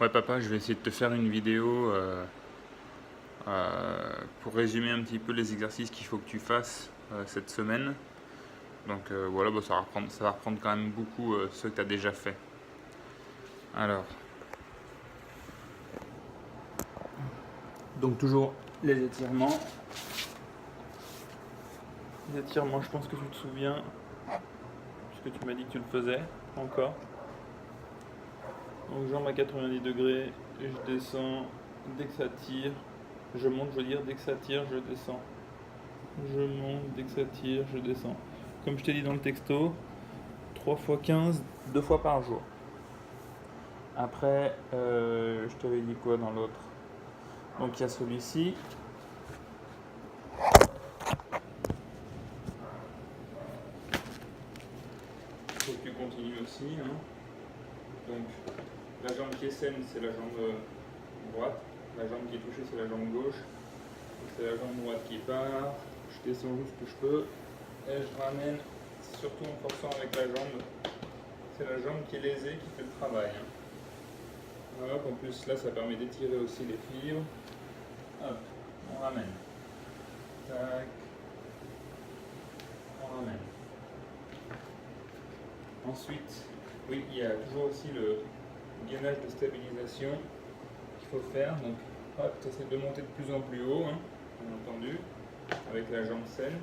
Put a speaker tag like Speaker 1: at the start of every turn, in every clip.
Speaker 1: Ouais papa, je vais essayer de te faire une vidéo pour résumer un petit peu les exercices qu'il faut que tu fasses cette semaine. Donc voilà, bah, ça va reprendre quand même beaucoup ceux que tu as déjà fait. Alors, donc toujours les étirements. Les étirements, je pense que tu te souviens, puisque tu m'as dit que tu le faisais encore. Donc jambes à 90 degrés, je descends, dès que ça tire, je monte, je veux dire, dès que ça tire, je descends. Je monte, dès que ça tire, je descends. Comme je t'ai dit dans le texto, 3 fois 15, 2 fois par jour. Après, je t'avais dit quoi dans l'autre? Donc il y a celui-ci. Il faut que tu continues aussi. Hein. Donc la jambe qui est saine, c'est la jambe droite. La jambe qui est touchée, c'est la jambe gauche. C'est la jambe droite qui part. Je descends juste ce que je peux. Et je ramène, surtout en forçant avec la jambe. C'est la jambe qui est lésée qui fait le travail. Hein. Voilà, en plus là ça permet d'étirer aussi les fibres. Hop, on ramène. Tac. On ramène. Ensuite, oui, il y a toujours aussi le gainage de stabilisation qu'il faut faire. Donc hop, tu essaies de monter de plus en plus haut, hein, bien entendu, avec la jambe saine.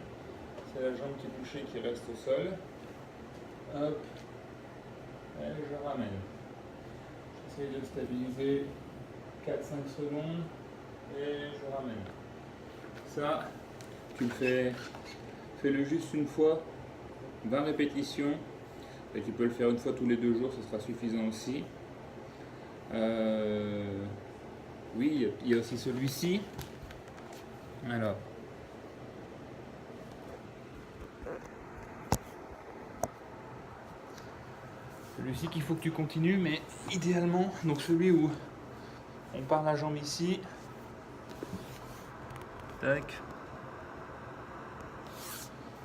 Speaker 1: C'est la jambe qui est touchée qui reste au sol. Hop, et je ramène. J'essaie de stabiliser 4-5 secondes et je ramène. Ça, tu le fais-le juste une fois, 20 répétitions. Et tu peux le faire une fois tous les 2 jours, ce sera suffisant aussi. Oui, il y a aussi celui-ci. Alors. Celui-ci qu'il faut que tu continues, mais idéalement, donc celui où on part la jambe ici. Tac.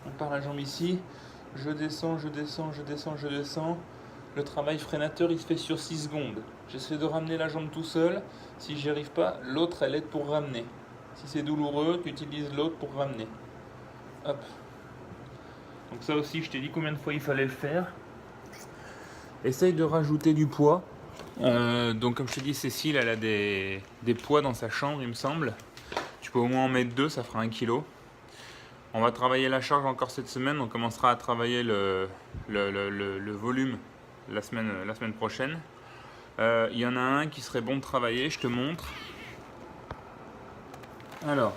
Speaker 1: On part la jambe ici. Je descends, je descends, je descends, je descends. Le travail freinateur, il se fait sur 6 secondes. J'essaie de ramener la jambe tout seul. Si j'y arrive pas, l'autre, elle aide pour ramener. Si c'est douloureux, tu utilises l'autre pour ramener. Hop. Donc ça aussi, je t'ai dit combien de fois il fallait le faire. Essaye de rajouter du poids. Donc comme je t'ai dit, Cécile, elle a des poids dans sa chambre, il me semble. Tu peux au moins en mettre 2, ça fera 1 kg. On va travailler la charge encore cette semaine. On commencera à travailler le volume la semaine prochaine. Il y en a un qui serait bon de travailler, je te montre. Alors,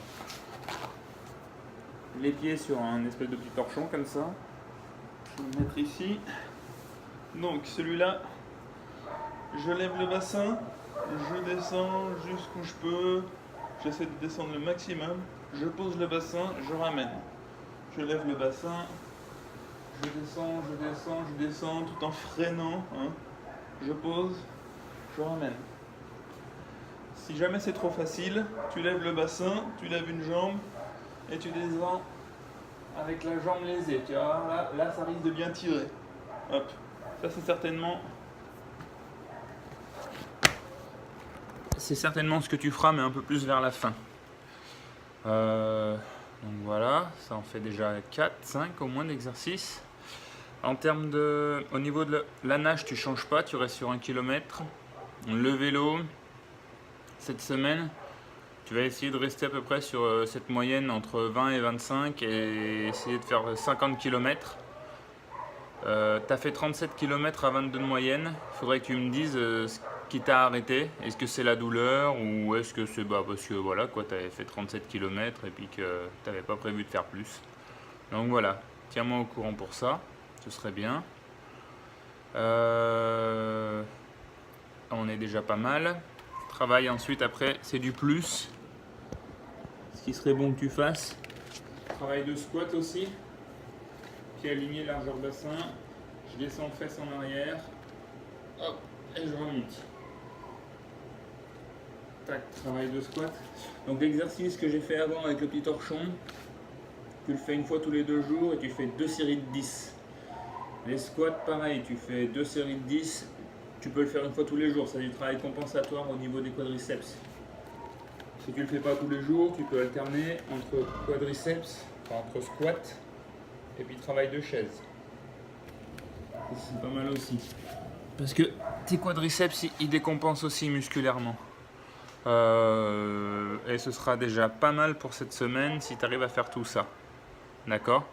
Speaker 1: les pieds sur un espèce de petit torchon comme ça. Je vais le mettre ici. Donc celui-là, je lève le bassin, je descends jusqu'où je peux. J'essaie de descendre le maximum. Je pose le bassin, je ramène. Je lève le bassin, je descends, je descends, je descends tout en freinant. Hein. Je pose, je ramène. Si jamais c'est trop facile, tu lèves le bassin, tu lèves une jambe et tu descends avec la jambe lésée. Tu vois, là ça risque de bien tirer. Hop, ça c'est certainement ce que tu feras, mais un peu plus vers la fin. Donc voilà, ça en fait déjà 4, 5 au moins d'exercices. En termes de, au niveau de la nage, tu changes pas, tu restes sur 1 km. Le vélo, cette semaine, tu vas essayer de rester à peu près sur cette moyenne entre 20 et 25 et essayer de faire 50 km. Tu as fait 37 km à 22 de moyenne. Il faudrait que tu me dises ce qui t'a arrêté. Est-ce que c'est la douleur ou est-ce que c'est parce que voilà quoi, tu avais fait 37 km et puis que tu n'avais pas prévu de faire plus. Donc voilà, tiens-moi au courant pour ça, ce serait bien. On est déjà pas mal. Travail ensuite après, c'est du plus. Ce qui serait bon que tu fasses. Travail de squat aussi. Pied aligné, largeur bassin. Je descends fesses en arrière. Hop, et je remonte. Tac, travail de squat. Donc l'exercice que j'ai fait avant avec le petit torchon, tu le fais une fois tous les 2 jours et tu fais 2 séries de 10. Les squats, pareil, tu fais 2 séries de 10, tu peux le faire une fois tous les jours, c'est du travail compensatoire au niveau des quadriceps. Si tu le fais pas tous les jours, tu peux alterner entre quadriceps, enfin, entre squat et puis travail de chaise. C'est pas mal aussi. Parce que tes quadriceps, ils décompensent aussi musculairement. Et ce sera déjà pas mal pour cette semaine si tu arrives à faire tout ça. D'accord?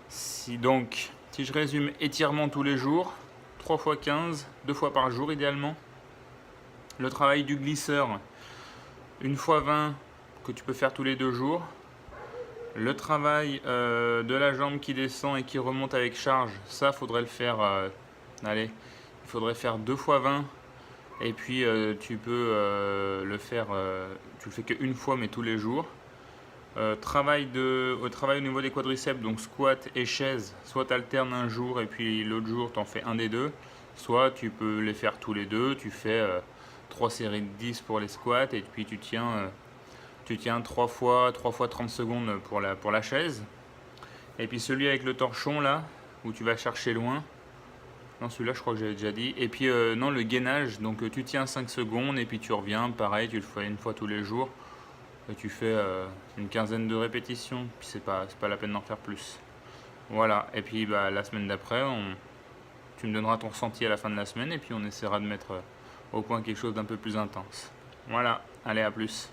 Speaker 1: Si je résume, étirement tous les jours, 3 fois 15, 2 fois par jour idéalement. Le travail du glisseur, 1 fois 20 que tu peux faire tous les 2 jours. Le travail de la jambe qui descend et qui remonte avec charge, ça faudrait le faire, il faudrait faire 2 fois 20. Et puis tu peux le faire, tu le fais qu'une fois mais tous les jours. Travail au niveau des quadriceps, donc squat et chaise, soit tu alternes un jour et puis l'autre jour tu en fais un des deux, soit tu peux les faire tous les deux, tu fais 3 séries de 10 pour les squats et puis tu tiens 3 fois 30 secondes pour la chaise. Et puis celui avec le torchon là, où tu vas chercher loin, non celui-là je crois que j'avais déjà dit, et puis non le gainage, donc tu tiens 5 secondes et puis tu reviens, pareil tu le fais une fois tous les jours. Et tu fais une quinzaine de répétitions, puis c'est pas la peine d'en faire plus. Voilà, et puis la semaine d'après, tu me donneras ton ressenti à la fin de la semaine, et puis on essaiera de mettre au point quelque chose d'un peu plus intense. Voilà, allez, à plus.